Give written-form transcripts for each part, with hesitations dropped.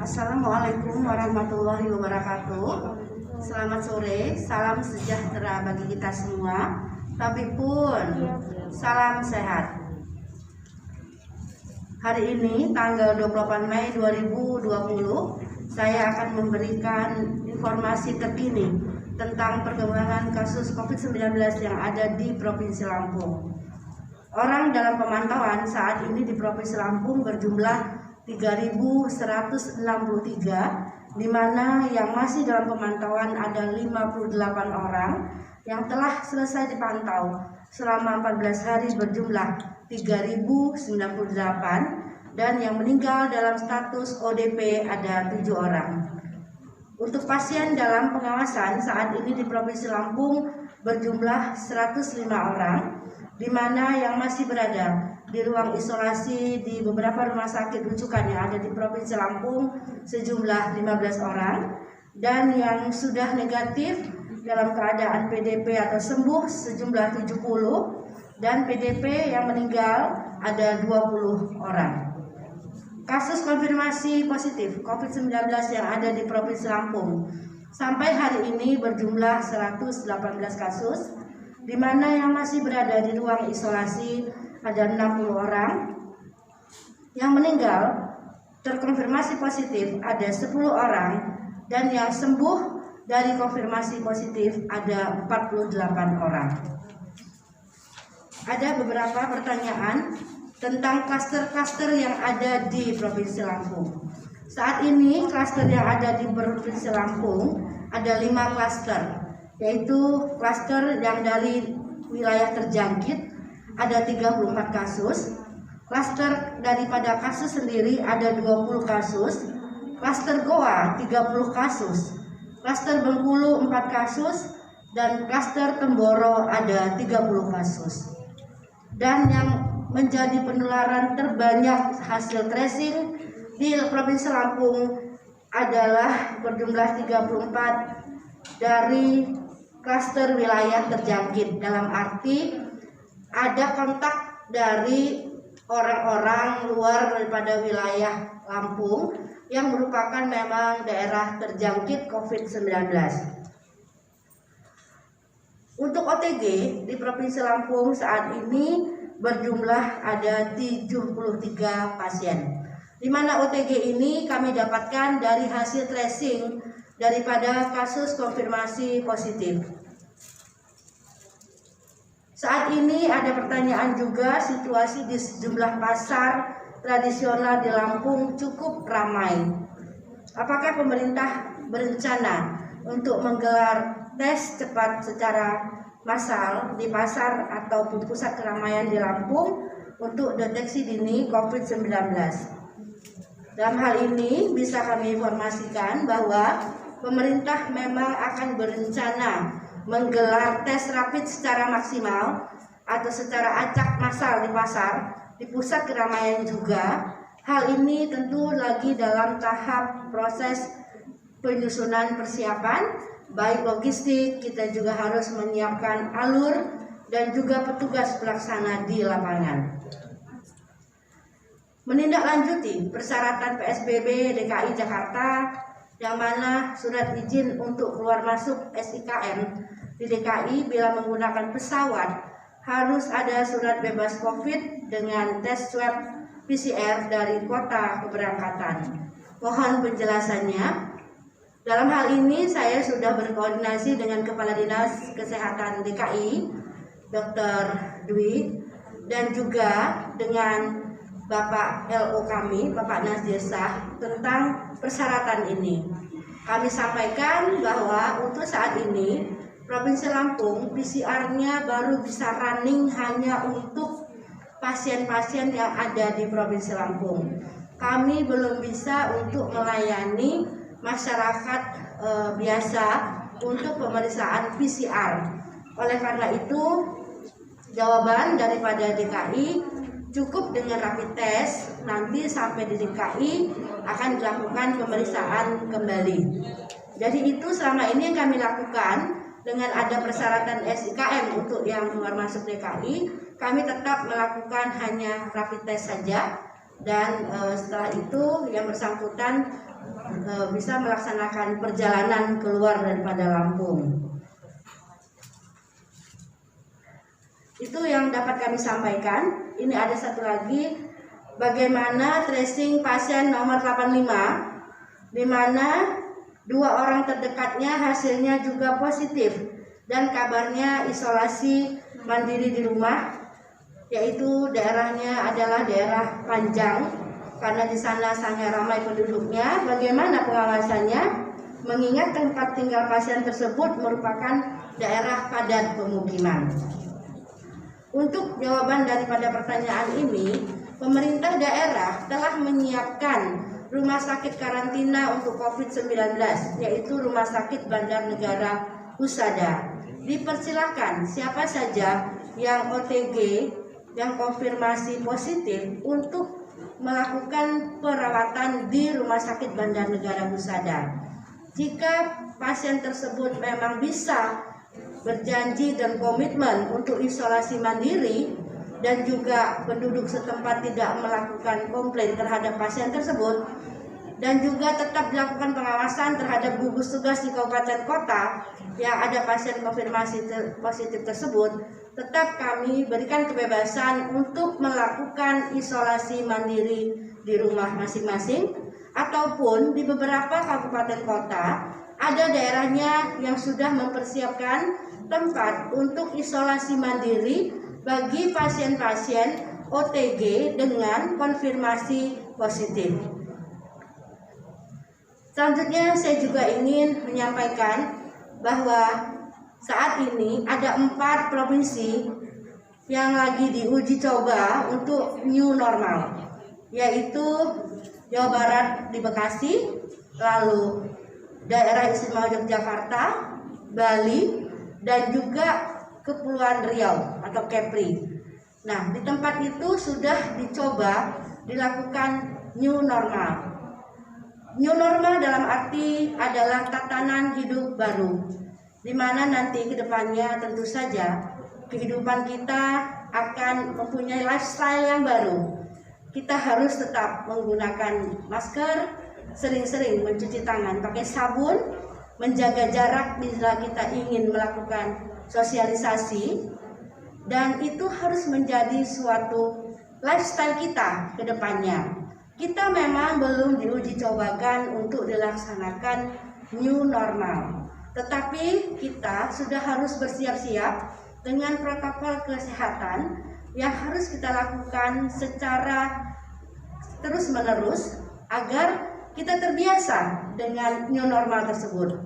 Assalamualaikum warahmatullahi wabarakatuh. Selamat sore, salam sejahtera bagi kita semua. Tapi pun salam sehat. Hari ini tanggal 28 Mei 2020, saya akan memberikan informasi terkini tentang perkembangan kasus COVID-19 yang ada di Provinsi Lampung. Orang dalam pemantauan saat ini di Provinsi Lampung berjumlah 3.163, di mana yang masih dalam pemantauan ada 58 orang yang telah selesai dipantau selama 14 hari berjumlah 3.098, dan yang meninggal dalam status ODP ada 7 orang. Untuk pasien dalam pengawasan saat ini di Provinsi Lampung berjumlah 105 orang, di mana yang masih berada di ruang isolasi di beberapa rumah sakit rujukan yang ada di Provinsi Lampung sejumlah 15 orang, dan yang sudah negatif dalam keadaan PDP atau sembuh sejumlah 70, dan PDP yang meninggal ada 20 orang. Kasus konfirmasi positif COVID-19 yang ada di Provinsi Lampung sampai hari ini berjumlah 118 kasus, di mana yang masih berada di ruang isolasi ada 60 orang. Yang meninggal terkonfirmasi positif ada 10 orang, dan yang sembuh dari konfirmasi positif ada 48 orang. Ada beberapa pertanyaan tentang klaster-klaster yang ada di Provinsi Lampung. Saat ini klaster yang ada di Provinsi Lampung ada 5 klaster, yaitu klaster yang dari wilayah terjangkit ada 34 kasus, klaster daripada kasus sendiri ada 20 kasus, klaster Goa 30 kasus, klaster Bengkulu 4 kasus, dan klaster Temboro ada 30 kasus. Dan yang menjadi penularan terbanyak hasil tracing di Provinsi Lampung adalah berjumlah 34 dari klaster wilayah terjangkit, dalam arti ada kontak dari orang-orang luar daripada wilayah Lampung yang merupakan memang daerah terjangkit COVID-19. Untuk OTG di Provinsi Lampung saat ini berjumlah ada 73 pasien, di mana OTG ini kami dapatkan dari hasil tracing daripada kasus konfirmasi positif. Saat ini ada pertanyaan juga, situasi di sejumlah pasar tradisional di Lampung cukup ramai. Apakah pemerintah berencana untuk menggelar tes cepat secara massal di pasar ataupun pusat keramaian di Lampung untuk deteksi dini COVID-19? Dalam hal ini bisa kami informasikan bahwa pemerintah memang akan berencana menggelar tes rapid secara maksimal atau secara acak massal di pasar, di pusat keramaian juga. Hal ini tentu lagi dalam tahap proses penyusunan persiapan, baik logistik, kita juga harus menyiapkan alur dan juga petugas pelaksana di lapangan. Menindaklanjuti persyaratan PSBB DKI Jakarta, yang mana surat izin untuk keluar masuk SIKM di DKI bila menggunakan pesawat harus ada surat bebas COVID dengan tes swab PCR dari kota keberangkatan. Mohon penjelasannya. Dalam hal ini saya sudah berkoordinasi dengan Kepala Dinas Kesehatan DKI, Dr. Dwi, dan juga dengan Bapak LO kami, Bapak Nazir Shah, tentang persyaratan ini. Kami sampaikan bahwa untuk saat ini Provinsi Lampung PCR-nya baru bisa running hanya untuk pasien-pasien yang ada di Provinsi Lampung. Kami belum bisa untuk melayani masyarakat biasa untuk pemeriksaan PCR. Oleh karena itu, jawaban daripada DKI cukup dengan rapid test, nanti sampai di DKI akan dilakukan pemeriksaan kembali. Jadi itu selama ini yang kami lakukan. Dengan ada persyaratan SIKM untuk yang keluar masuk DKI, kami tetap melakukan hanya rapid test saja. dan setelah itu yang bersangkutan bisa melaksanakan perjalanan keluar daripada Lampung. Itu yang dapat kami sampaikan. Ini ada satu lagi, bagaimana tracing pasien nomor 85, di mana 2 orang terdekatnya hasilnya juga positif dan kabarnya isolasi mandiri di rumah, yaitu daerahnya adalah daerah Panjang, karena di sana sangat ramai penduduknya. Bagaimana pengawasannya? Mengingat tempat tinggal pasien tersebut merupakan daerah padat pemukiman. Untuk jawaban daripada pertanyaan ini, pemerintah daerah telah menyiapkan rumah sakit karantina untuk COVID-19, yaitu Rumah Sakit Bandar Negara Husada. Dipersilakan siapa saja yang OTG, yang konfirmasi positif untuk melakukan perawatan di Rumah Sakit Bandar Negara Husada. Jika pasien tersebut memang bisa berjanji dan komitmen untuk isolasi mandiri dan juga penduduk setempat tidak melakukan komplain terhadap pasien tersebut, dan juga tetap dilakukan pengawasan terhadap gugus tugas di kabupaten kota yang ada pasien konfirmasi positif tersebut, tetap kami berikan kebebasan untuk melakukan isolasi mandiri di rumah masing-masing, ataupun di beberapa kabupaten kota ada daerahnya yang sudah mempersiapkan tempat untuk isolasi mandiri bagi pasien-pasien OTG dengan konfirmasi positif. Selanjutnya saya juga ingin menyampaikan bahwa saat ini ada 4 provinsi yang lagi diuji coba untuk new normal, yaitu Jawa Barat di Bekasi, lalu daerah istimewa Yogyakarta, Bali, dan juga Kepulauan Riau atau Kepri. Nah, di tempat itu sudah dicoba dilakukan new normal. New normal dalam arti adalah tatanan hidup baru, di mana nanti kedepannya tentu saja kehidupan kita akan mempunyai lifestyle yang baru. Kita harus tetap menggunakan masker, sering-sering mencuci tangan pakai sabun, menjaga jarak bila kita ingin melakukan sosialisasi, dan itu harus menjadi suatu lifestyle kita ke depannya. Kita memang belum diuji cobakan untuk dilaksanakan new normal, tetapi kita sudah harus bersiap-siap dengan protokol kesehatan yang harus kita lakukan secara terus-menerus agar kita terbiasa dengan new normal tersebut.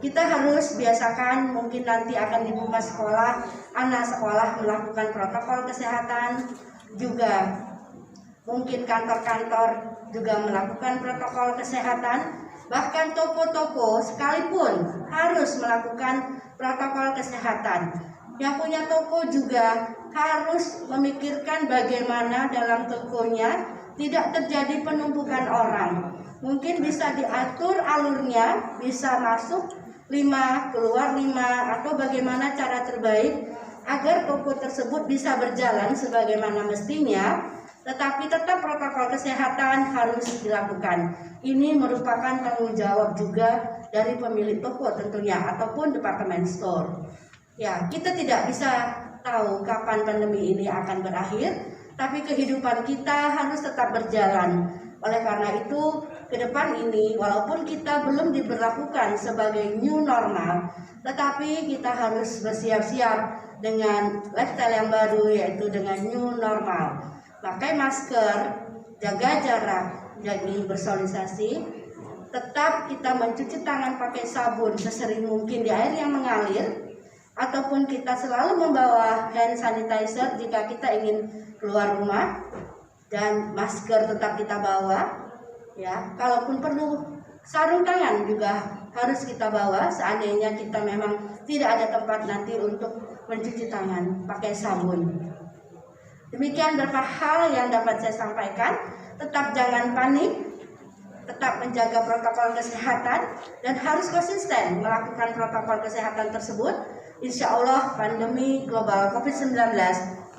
Kita harus biasakan, mungkin nanti akan dibuka sekolah, anak sekolah melakukan protokol kesehatan, juga mungkin kantor-kantor juga melakukan protokol kesehatan, bahkan toko-toko sekalipun harus melakukan protokol kesehatan. Yang punya toko juga harus memikirkan bagaimana dalam tokonya tidak terjadi penumpukan orang. Mungkin bisa diatur alurnya, bisa masuk 5, keluar 5, atau bagaimana cara terbaik agar toko tersebut bisa berjalan sebagaimana mestinya, tetapi tetap protokol kesehatan harus dilakukan. Ini merupakan tanggung jawab juga dari pemilik toko tentunya, ataupun departemen store. Ya, kita tidak bisa tahu kapan pandemi ini akan berakhir, tapi kehidupan kita harus tetap berjalan. Oleh karena itu, ke depan ini walaupun kita belum diberlakukan sebagai new normal, tetapi kita harus bersiap-siap dengan lifestyle yang baru, yaitu dengan new normal. Pakai masker, jaga jarak, jadi bersosialisasi, tetap kita mencuci tangan pakai sabun sesering mungkin di air yang mengalir, ataupun kita selalu membawa hand sanitizer jika kita ingin keluar rumah, dan masker tetap kita bawa. Ya, kalaupun perlu sarung tangan juga harus kita bawa seandainya kita memang tidak ada tempat nanti untuk mencuci tangan pakai sabun. Demikian beberapa hal yang dapat saya sampaikan. Tetap jangan panik, tetap menjaga protokol kesehatan, dan harus konsisten melakukan protokol kesehatan tersebut. Insya Allah pandemi global COVID-19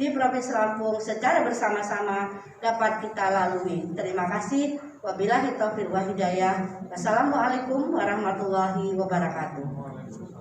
di Provinsi Lampung secara bersama-sama dapat kita lalui. Terima kasih. Wabillahi taufiq wal hidayah. Wassalamualaikum warahmatullahi wabarakatuh.